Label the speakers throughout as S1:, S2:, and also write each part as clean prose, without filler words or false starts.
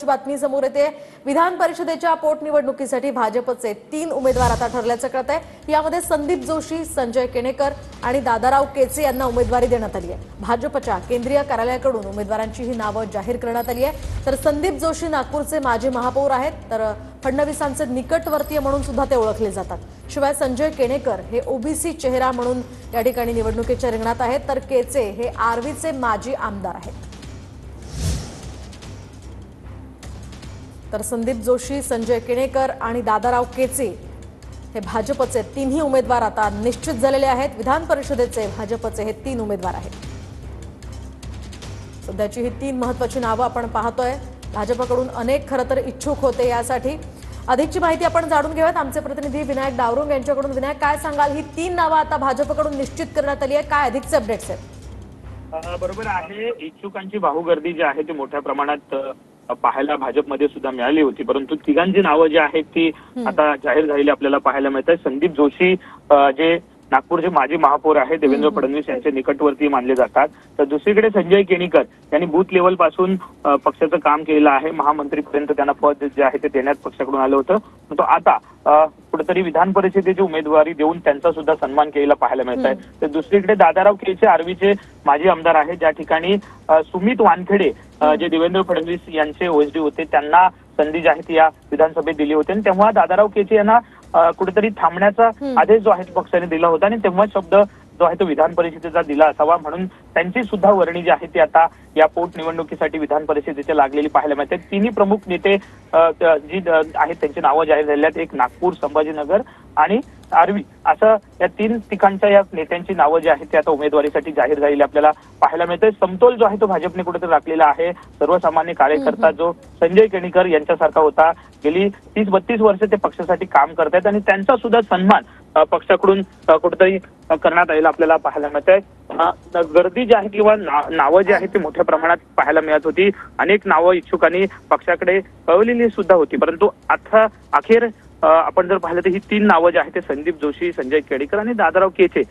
S1: बातमी समोर येते। विधान परिषदेच्या पोटनिवडणुकीसाठी भाजपचे 3 उमेदवार आता ठरल्याचं कळत आहे। यामध्ये संदीप जोशी, संजय केणेकर आणि दादाराव केचे यांना उमेदवारी देण्यात आली आहे। भाजपच्या केंद्रीय कार्यालयाकडून उमेदवारांची ही नावे जाहीर करण्यात आली आहे। तर संदीप जोशी नागपूरचे माजी महापौर आहेत, तर फडणवीसांचे निकटवर्तीय म्हणून सुद्धा ते ओळखले जातात। शिवाय संजय केणेकर हे ओबीसी चेहरा म्हणून या ठिकाणी निवडणुकीच्या रिंगणात आहेत, तर केचे हे आर्वीचे माजी आमदार आहेत। तर संदीप जोशी, संजय केणेकर आणि दादाराव केचे हे भाजपचे 3ही उमेदवार आता निश्चित झालेले आहेत। विधान परिषदेचे भाजपचे हे 3 उमेदवार आहेत। सध्याची ही 3 महत्त्वाची नावे आपण पाहतोय। भाजपकडून अनेक खरं तर इच्छुक होते यासाठी। अधिकची माहिती आपण जाणून घेऊयात आमचे प्रतिनिधी विनायक डावरुंग यांच्याकडून। विनायक, काय सांगाल, ही 3 नावे आता भाजपकडून निश्चित करण्यात आली आहे, काय अधिकचे अपडेट्स आहेत?
S2: बरोबर आहे, इच्छुकांची बाहुगर्दी जी आहे ती मोठ्या प्रमाणात पाहायला भाजपमध्ये सुद्धा मिळाली होती, परंतु तिघांची नावं जी आहेत ती आता जाहीर झालेली आपल्याला पाहायला मिळत आहे। संदीप जोशी जे नागपूरचे माजी महापौर आहे, देवेंद्र फडणवीस यांचे निकटवर्ती मानले जातात। तर दुसरीकडे संजय केणेकर यांनी बूथ लेवल पासून पक्षाचं काम केलेलं आहे। महामंत्रीपर्यंत त्यांना पद जे आहे ते देण्यात पक्षाकडून आलं होतं, परंतु आता कुठेतरी विधान परिषदेची उमेदवारी देऊन त्यांचा सुद्धा सन्मान केलेला पाहायला मिळत आहे। तर दुसरीकडे दादाराव केचे आर्वीचे माजी आमदार आहेत, ज्या ठिकाणी सुमित वानखेडे जे देवेंद्र फडणवीस यांचे ओएसडी होते त्यांना संधी जी आहे ती या विधानसभेत दिली होती, आणि तेव्हा दादाराव केचे यांना कुठेतरी थांबण्याचा आदेश जो आहे पक्षाने दिला होता, आणि तेव्हा शब्द जो आहे तो विधान परिषदेचा दिला असावा, म्हणून त्यांची सुद्धा वर्णी जी आहे ती आता या पोटनिवडणुकीसाठी विधान परिषदेच्या लागलेली पाहायला मिळते। तिन्ही प्रमुख नेते जी आहेत त्यांची नावं जाहीर झालेली आहेत। एक नागपूर, संभाजीनगर आणि आर्वी असं या 3 ठिकाणच्या या नेत्यांची नावं जी आहेत ती आता उमेदवारीसाठी जाहीर झालेली आपल्याला पाहायला मिळते। समतोल जो आहे तो भाजपने कुठेतरी राखलेला आहे। सर्वसामान्य कार्यकर्ता जो संजय केणेकर यांच्यासारखा होता, गेली 30-32 वर्ष ते पक्षासाठी काम करतायत, आणि त्यांचा सुद्धा सन्मान पक्षाकडून कुठेतरी करण्यात आलेला आपल्याला पाहायला मिळत आहे। गर्दी जी आहे किंवा नावं जी आहेत ती मोठ्या प्रमाणात पाहायला मिळत होती। अनेक नावं इच्छुकांनी पक्षाकडे कळवलेली सुद्धा होती, परंतु आता अखेर आपण जर पाहिलं तर ही 3 नावं जी आहेत ते संदीप जोशी, संजय केणेकर आणि दादाराव केचे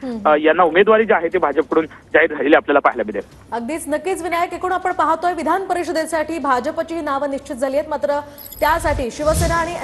S2: यांना उमेदवारी जी आहे ते भाजपकडून जाहीर झालेली आपल्याला पाहायला मिळेल।
S1: अगदीच नक्कीच विनायक, एकूण आपण पाहतोय विधान परिषदेसाठी भाजपची ही नावं निश्चित झाली आहेत, मात्र त्यासाठी शिवसेना आणि